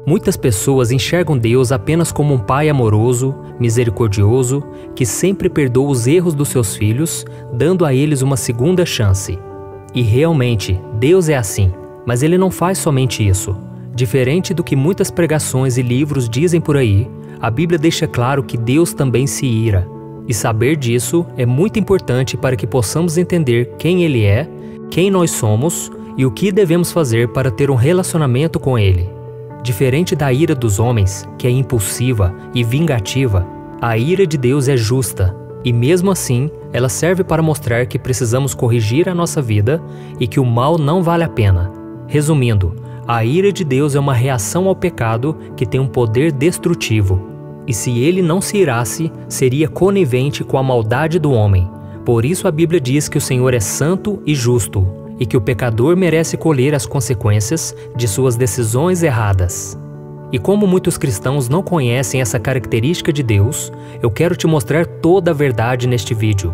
Muitas pessoas enxergam Deus apenas como um pai amoroso, misericordioso, que sempre perdoa os erros dos seus filhos, dando a eles uma segunda chance. E realmente, Deus é assim, mas Ele não faz somente isso. Diferente do que muitas pregações e livros dizem por aí, a Bíblia deixa claro que Deus também se ira. E saber disso é muito importante para que possamos entender quem Ele é, quem nós somos e o que devemos fazer para ter um relacionamento com Ele. Diferente da ira dos homens, que é impulsiva e vingativa, a ira de Deus é justa, e mesmo assim, ela serve para mostrar que precisamos corrigir a nossa vida e que o mal não vale a pena. Resumindo, a ira de Deus é uma reação ao pecado que tem um poder destrutivo. E se Ele não se irasse, seria conivente com a maldade do homem. Por isso a Bíblia diz que o Senhor é santo e justo, e que o pecador merece colher as consequências de suas decisões erradas. E como muitos cristãos não conhecem essa característica de Deus, eu quero te mostrar toda a verdade neste vídeo.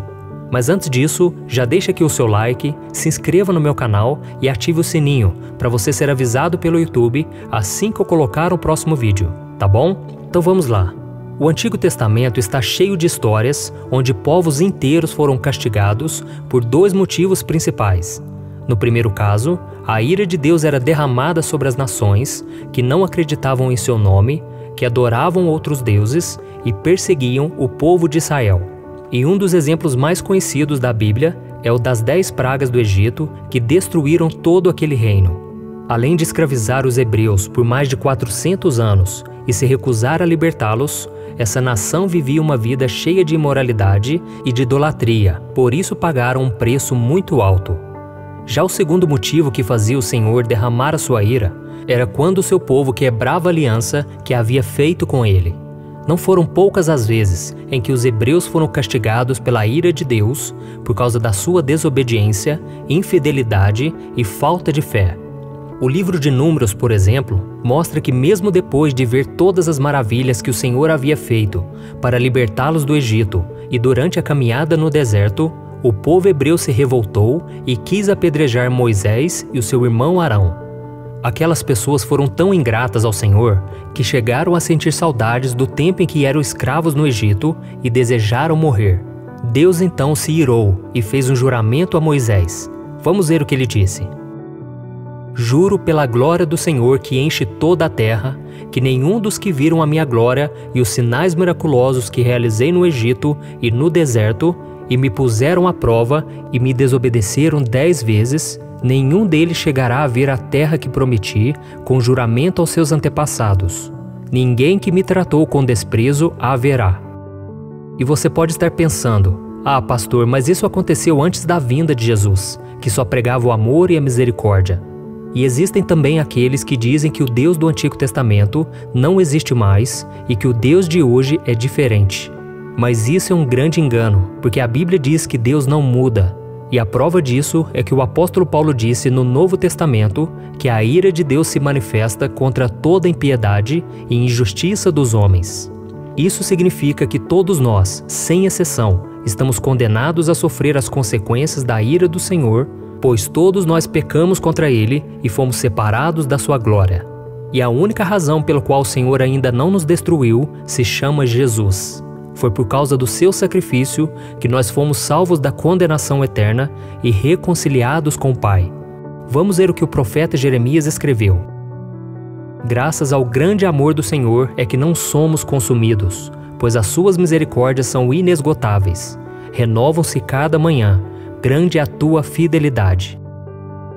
Mas antes disso, já deixa aqui o seu like, se inscreva no meu canal e ative o sininho para você ser avisado pelo YouTube assim que eu colocar o próximo vídeo, tá bom? Então vamos lá. O Antigo Testamento está cheio de histórias onde povos inteiros foram castigados por dois motivos principais. No primeiro caso, a ira de Deus era derramada sobre as nações que não acreditavam em seu nome, que adoravam outros deuses e perseguiam o povo de Israel. E um dos exemplos mais conhecidos da Bíblia é o das 10 pragas do Egito que destruíram todo aquele reino. Além de escravizar os hebreus por mais de 400 anos e se recusar a libertá-los, essa nação vivia uma vida cheia de imoralidade e de idolatria, por isso pagaram um preço muito alto. Já o segundo motivo que fazia o Senhor derramar a sua ira era quando o seu povo quebrava a aliança que havia feito com ele. Não foram poucas as vezes em que os hebreus foram castigados pela ira de Deus por causa da sua desobediência, infidelidade e falta de fé. O livro de Números, por exemplo, mostra que mesmo depois de ver todas as maravilhas que o Senhor havia feito para libertá-los do Egito e durante a caminhada no deserto, o povo hebreu se revoltou e quis apedrejar Moisés e o seu irmão Arão. Aquelas pessoas foram tão ingratas ao Senhor que chegaram a sentir saudades do tempo em que eram escravos no Egito e desejaram morrer. Deus então se irou e fez um juramento a Moisés. Vamos ver o que ele disse. Juro pela glória do Senhor que enche toda a terra, que nenhum dos que viram a minha glória e os sinais miraculosos que realizei no Egito e no deserto, e me puseram à prova e me desobedeceram 10 vezes, nenhum deles chegará a ver a terra que prometi, com juramento aos seus antepassados. Ninguém que me tratou com desprezo a verá. E você pode estar pensando, pastor, mas isso aconteceu antes da vinda de Jesus, que só pregava o amor e a misericórdia. E existem também aqueles que dizem que o Deus do Antigo Testamento não existe mais e que o Deus de hoje é diferente. Mas isso é um grande engano, porque a Bíblia diz que Deus não muda. E a prova disso é que o apóstolo Paulo disse no Novo Testamento que a ira de Deus se manifesta contra toda impiedade e injustiça dos homens. Isso significa que todos nós, sem exceção, estamos condenados a sofrer as consequências da ira do Senhor, pois todos nós pecamos contra Ele e fomos separados da sua glória. E a única razão pela qual o Senhor ainda não nos destruiu se chama Jesus. Foi por causa do seu sacrifício que nós fomos salvos da condenação eterna e reconciliados com o Pai. Vamos ver o que o profeta Jeremias escreveu. Graças ao grande amor do Senhor é que não somos consumidos, pois as suas misericórdias são inesgotáveis. Renovam-se cada manhã, grande é a tua fidelidade.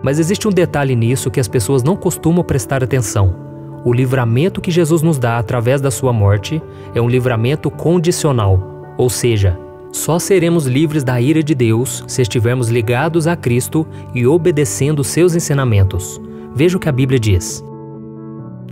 Mas existe um detalhe nisso que as pessoas não costumam prestar atenção. O livramento que Jesus nos dá através da sua morte é um livramento condicional, ou seja, só seremos livres da ira de Deus se estivermos ligados a Cristo e obedecendo seus ensinamentos. Veja o que a Bíblia diz.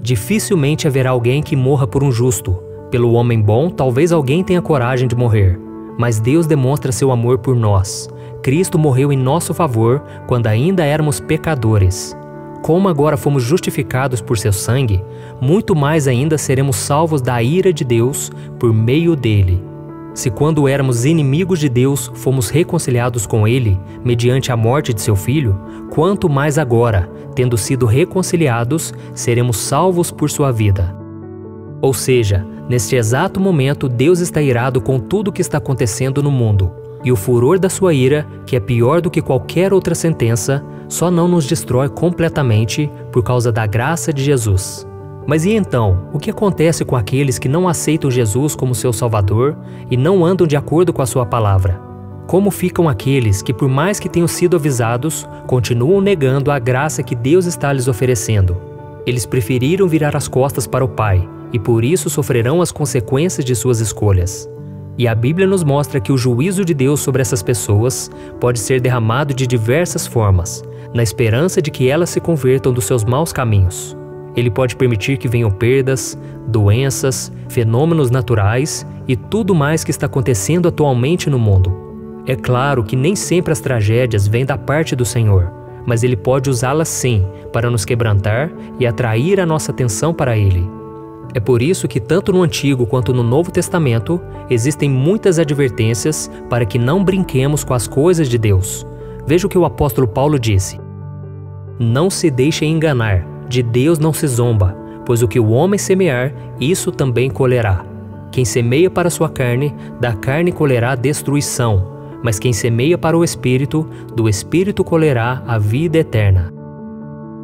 Dificilmente haverá alguém que morra por um justo. Pelo homem bom, talvez alguém tenha coragem de morrer. Mas Deus demonstra seu amor por nós. Cristo morreu em nosso favor quando ainda éramos pecadores. Como agora fomos justificados por seu sangue, muito mais ainda seremos salvos da ira de Deus por meio dele. Se quando éramos inimigos de Deus, fomos reconciliados com Ele, mediante a morte de seu Filho, quanto mais agora, tendo sido reconciliados, seremos salvos por sua vida. Ou seja, neste exato momento, Deus está irado com tudo o que está acontecendo no mundo. E o furor da sua ira, que é pior do que qualquer outra sentença, só não nos destrói completamente por causa da graça de Jesus. Mas e então, o que acontece com aqueles que não aceitam Jesus como seu Salvador e não andam de acordo com a sua palavra? Como ficam aqueles que, por mais que tenham sido avisados, continuam negando a graça que Deus está lhes oferecendo? Eles preferiram virar as costas para o Pai e por isso sofrerão as consequências de suas escolhas. E a Bíblia nos mostra que o juízo de Deus sobre essas pessoas pode ser derramado de diversas formas, na esperança de que elas se convertam dos seus maus caminhos. Ele pode permitir que venham perdas, doenças, fenômenos naturais e tudo mais que está acontecendo atualmente no mundo. É claro que nem sempre as tragédias vêm da parte do Senhor, mas Ele pode usá-las sim para nos quebrantar e atrair a nossa atenção para Ele. É por isso que tanto no Antigo quanto no Novo Testamento existem muitas advertências para que não brinquemos com as coisas de Deus. Veja o que o apóstolo Paulo disse: "Não se deixem enganar, de Deus não se zomba, pois o que o homem semear, isso também colherá. Quem semeia para a sua carne, da carne colherá destruição, mas quem semeia para o Espírito, do Espírito colherá a vida eterna."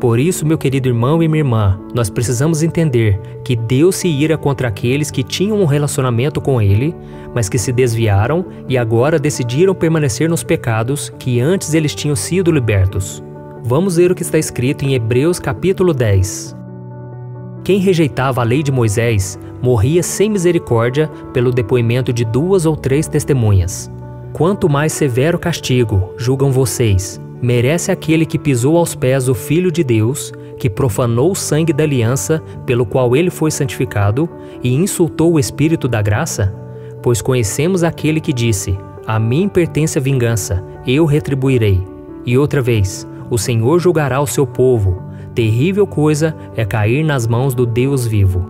Por isso, meu querido irmão e minha irmã, nós precisamos entender que Deus se ira contra aqueles que tinham um relacionamento com Ele, mas que se desviaram e agora decidiram permanecer nos pecados que antes eles tinham sido libertos. Vamos ver o que está escrito em Hebreus capítulo 10. Quem rejeitava a lei de Moisés morria sem misericórdia pelo depoimento de 2 ou 3 testemunhas. Quanto mais severo castigo, julgam vocês, merece aquele que pisou aos pés o Filho de Deus, que profanou o sangue da aliança pelo qual ele foi santificado e insultou o Espírito da graça? Pois conhecemos aquele que disse: "A mim pertence a vingança, eu retribuirei." E outra vez: "O Senhor julgará o seu povo. Terrível coisa é cair nas mãos do Deus vivo."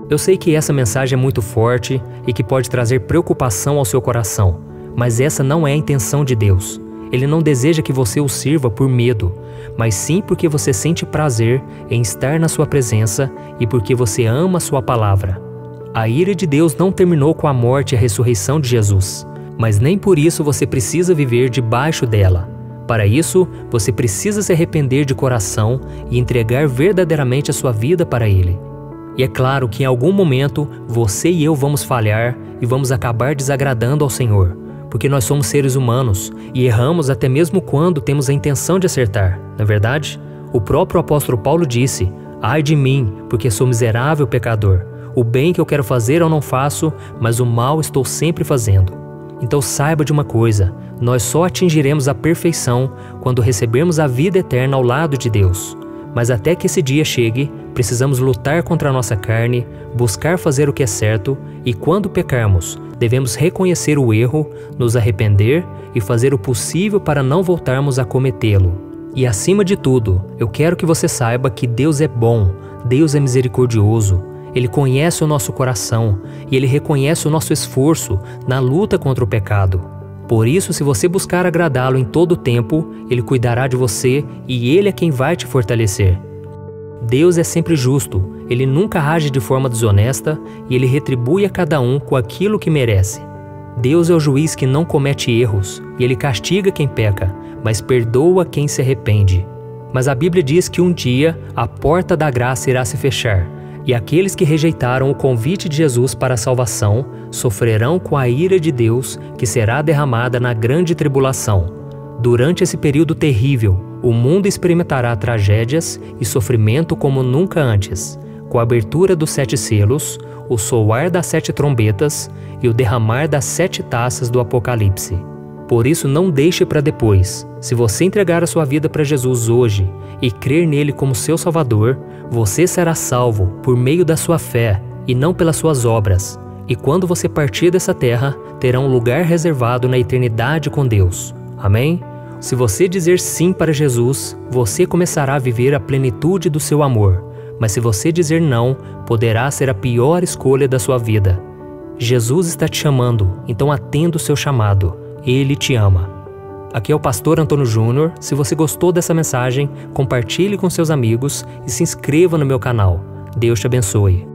Eu sei que essa mensagem é muito forte e que pode trazer preocupação ao seu coração, mas essa não é a intenção de Deus. Ele não deseja que você o sirva por medo, mas sim porque você sente prazer em estar na sua presença e porque você ama a sua palavra. A ira de Deus não terminou com a morte e a ressurreição de Jesus, mas nem por isso você precisa viver debaixo dela. Para isso, você precisa se arrepender de coração e entregar verdadeiramente a sua vida para Ele. E é claro que em algum momento você e eu vamos falhar e vamos acabar desagradando ao Senhor, porque nós somos seres humanos e erramos até mesmo quando temos a intenção de acertar, não é verdade? O próprio apóstolo Paulo disse: "Ai de mim, porque sou miserável pecador. O bem que eu quero fazer eu não faço, mas o mal estou sempre fazendo." Então saiba de uma coisa: nós só atingiremos a perfeição quando recebermos a vida eterna ao lado de Deus. Mas até que esse dia chegue, precisamos lutar contra a nossa carne, buscar fazer o que é certo, e quando pecarmos, devemos reconhecer o erro, nos arrepender e fazer o possível para não voltarmos a cometê-lo. E acima de tudo, eu quero que você saiba que Deus é bom, Deus é misericordioso, Ele conhece o nosso coração e Ele reconhece o nosso esforço na luta contra o pecado. Por isso, se você buscar agradá-lo em todo o tempo, Ele cuidará de você e Ele é quem vai te fortalecer. Deus é sempre justo, Ele nunca age de forma desonesta e Ele retribui a cada um com aquilo que merece. Deus é o juiz que não comete erros e Ele castiga quem peca, mas perdoa quem se arrepende. Mas a Bíblia diz que um dia a porta da graça irá se fechar e aqueles que rejeitaram o convite de Jesus para a salvação sofrerão com a ira de Deus que será derramada na grande tribulação. Durante esse período terrível, o mundo experimentará tragédias e sofrimento como nunca antes, com a abertura dos 7 selos, o soar das 7 trombetas e o derramar das 7 taças do Apocalipse. Por isso, não deixe para depois. Se você entregar a sua vida para Jesus hoje e crer nele como seu Salvador, você será salvo por meio da sua fé e não pelas suas obras. E quando você partir dessa terra, terá um lugar reservado na eternidade com Deus. Amém? Se você dizer sim para Jesus, você começará a viver a plenitude do seu amor. Mas se você dizer não, poderá ser a pior escolha da sua vida. Jesus está te chamando, então atenda o seu chamado. Ele te ama. Aqui é o Pastor Antônio Júnior. Se você gostou dessa mensagem, compartilhe com seus amigos e se inscreva no meu canal. Deus te abençoe.